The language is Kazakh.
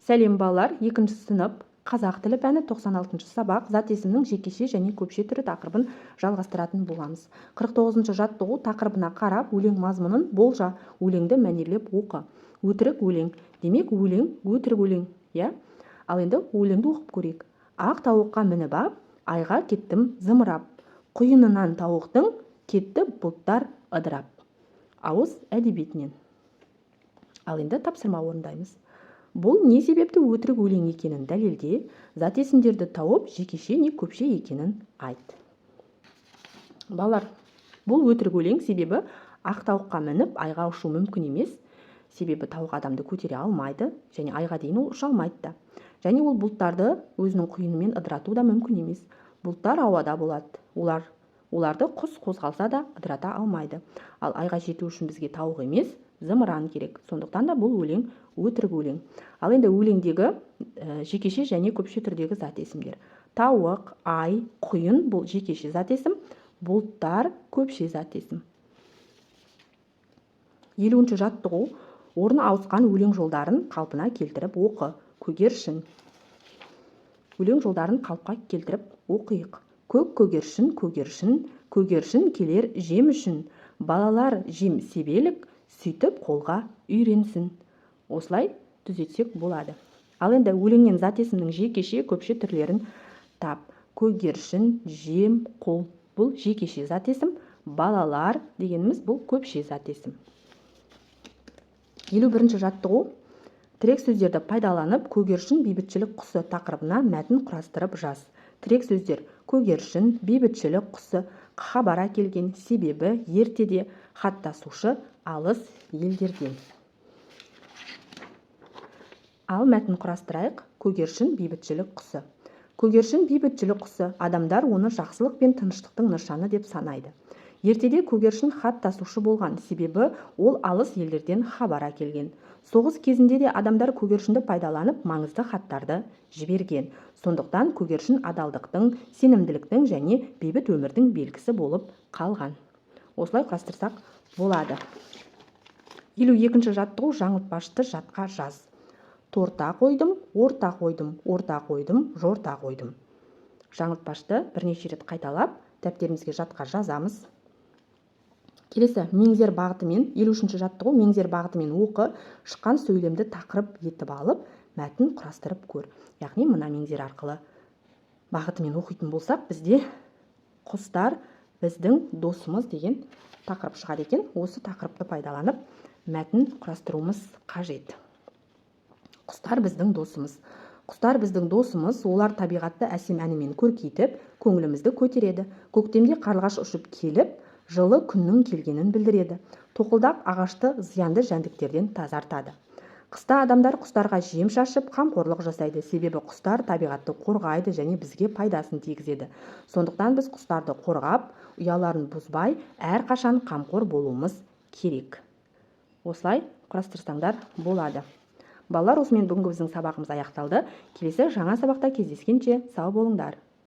Сәлем балалар, 2 сынып қазақ тілі пәні 96 сабақ зат есімнің жекеше және көпше түрі тақырыбын жалғастыратын боламыз. 49 жаттығу тақырыбына қарап өлең мазмұнын болжа, өлеңді мәнерлеп оқы. Өтірік өлең, демек өлең өтірік өлең, я? Ал енді өлеңді оқып көрейік. Ақ тауыққа мініп ап, айға кеттім зымырап. Құйынынан тауықтың кетті бұлттар ыдырап. Ауыз әдебиетінен. Ал енді тапсырма орындаймыз. Бұл не себепті өтірік өлең екенін дәлелде, зат есімдерді тауып, жекеше не көпше екенін айт. Балалар, бұл өтірік өлең себебі ақ тауыққа мініп айға ұшу мүмкін емес. Себебі тауық адамды көтере алмайды, және айға дейін ол ұша алмайды да. Және ол бұлттарды өзінің құйынымен ыдырату да мүмкін емес. Бұлттар ауада болады. Оларды құс қозғалса да ыдырата алмайды. Ал айға жету үшін бізге тауық емес, зымыран керек. Сондықтан да бұл өлең өтірік өлең. Ал енді өлеңдегі жекеше және көпше түрдегі зат есімдер. Тауық, ай, құйын бұл жекеше зат есім, бұлттар көпше зат есім. 50 жаттығу. Орны ауысқан өлең жолдарын қалпына келтіріп оқы. Көгершін. Өлең жолдарын қалыпқа келтіріп оқиық. Көк көгершін, көгершін, көгершін келер жем үшін. Балалар жем себелік, сөйтіп қолға үйренсін. Осылай түзетсек болады. Ал енді өлеңнен зат есімнің жекеше көпше түрлерін тап. Көгершін, жем, қол. Бұл жекеше зат есім. Балалар дегеніміз бұл көпше зат есім. 51 жаттығу. Тірек сөздерді пайдаланып, көгершін бейбітшілік құсы тақырыбына мәтін құрастырып жаз. Тірек сөздер: көгершін, бейбітшілік құсы, хабар әкелген, себебі, ертеде, хаттасушы, алыс елдерден. Ал мәтін құрастырайық. Көгершін, бейбітшілік құсы. Көгершін бейбітшілік құсы, адамдар оны жақсылық пен тыныштықтың нышаны деп санайды. Ертеде көгершін хаттасушы болған, себебі ол алыс елдерден хабар әкелген. Соғыс кезінде де адамдар көгершінді пайдаланып маңызды хаттарды жіберген. Сондықтан көгершін адалдықтың, сенімділіктің және бейбіт өмірдің белгісі болып қалған. Осылай құрастырсақ болады. 52 жаттығу. Жаңылтпашты жатқа жаз. Торта қойдым, орта қойдым, орта қойдым, жорта қойдым. Жаңылтпашты бірнеше рет қайталап, дәптерімізге жатқа жазамыз. Келесі меңзер бағытымен 53 жаттығу. Меңзер бағытымен оқы, шыққан сөйлемді тақырып етіп алып, мәтін құрастырып көр. Яғни мына меңзер арқылы бағытымен оқитын болсақ, бізде құстар біздің досымыз деген тақырып шығады екен. Осы тақырыпты пайдаланып мәтін құрастыруымыз қажет. Құстар біздің досымыз. Құстар біздің досымыз, олар табиғатты әсем әнімен көркейтіп, көңілімізді көтереді. Көктемде қарлығаш ұшып келіп, жылы күннің келгенін білдіреді. Тоқылдақ ағашты зиянды жәндіктерден тазартады. Қыста адамдар құстарға жем шашып, қамқорлық жасайды. Себебі құстар табиғатты қорғайды және бізге пайдасын тигізеді. Сондықтан біз құстарды қорғап, ұяларын бұзбай, әрқашан қамқор болуымыз керек. Осылай құрастырсаңдар болады. Балалар, осымен бүгінгі біздің сабағымыз аяқталды. Келесі жаңа сабақта кездескенше сау болыңдар.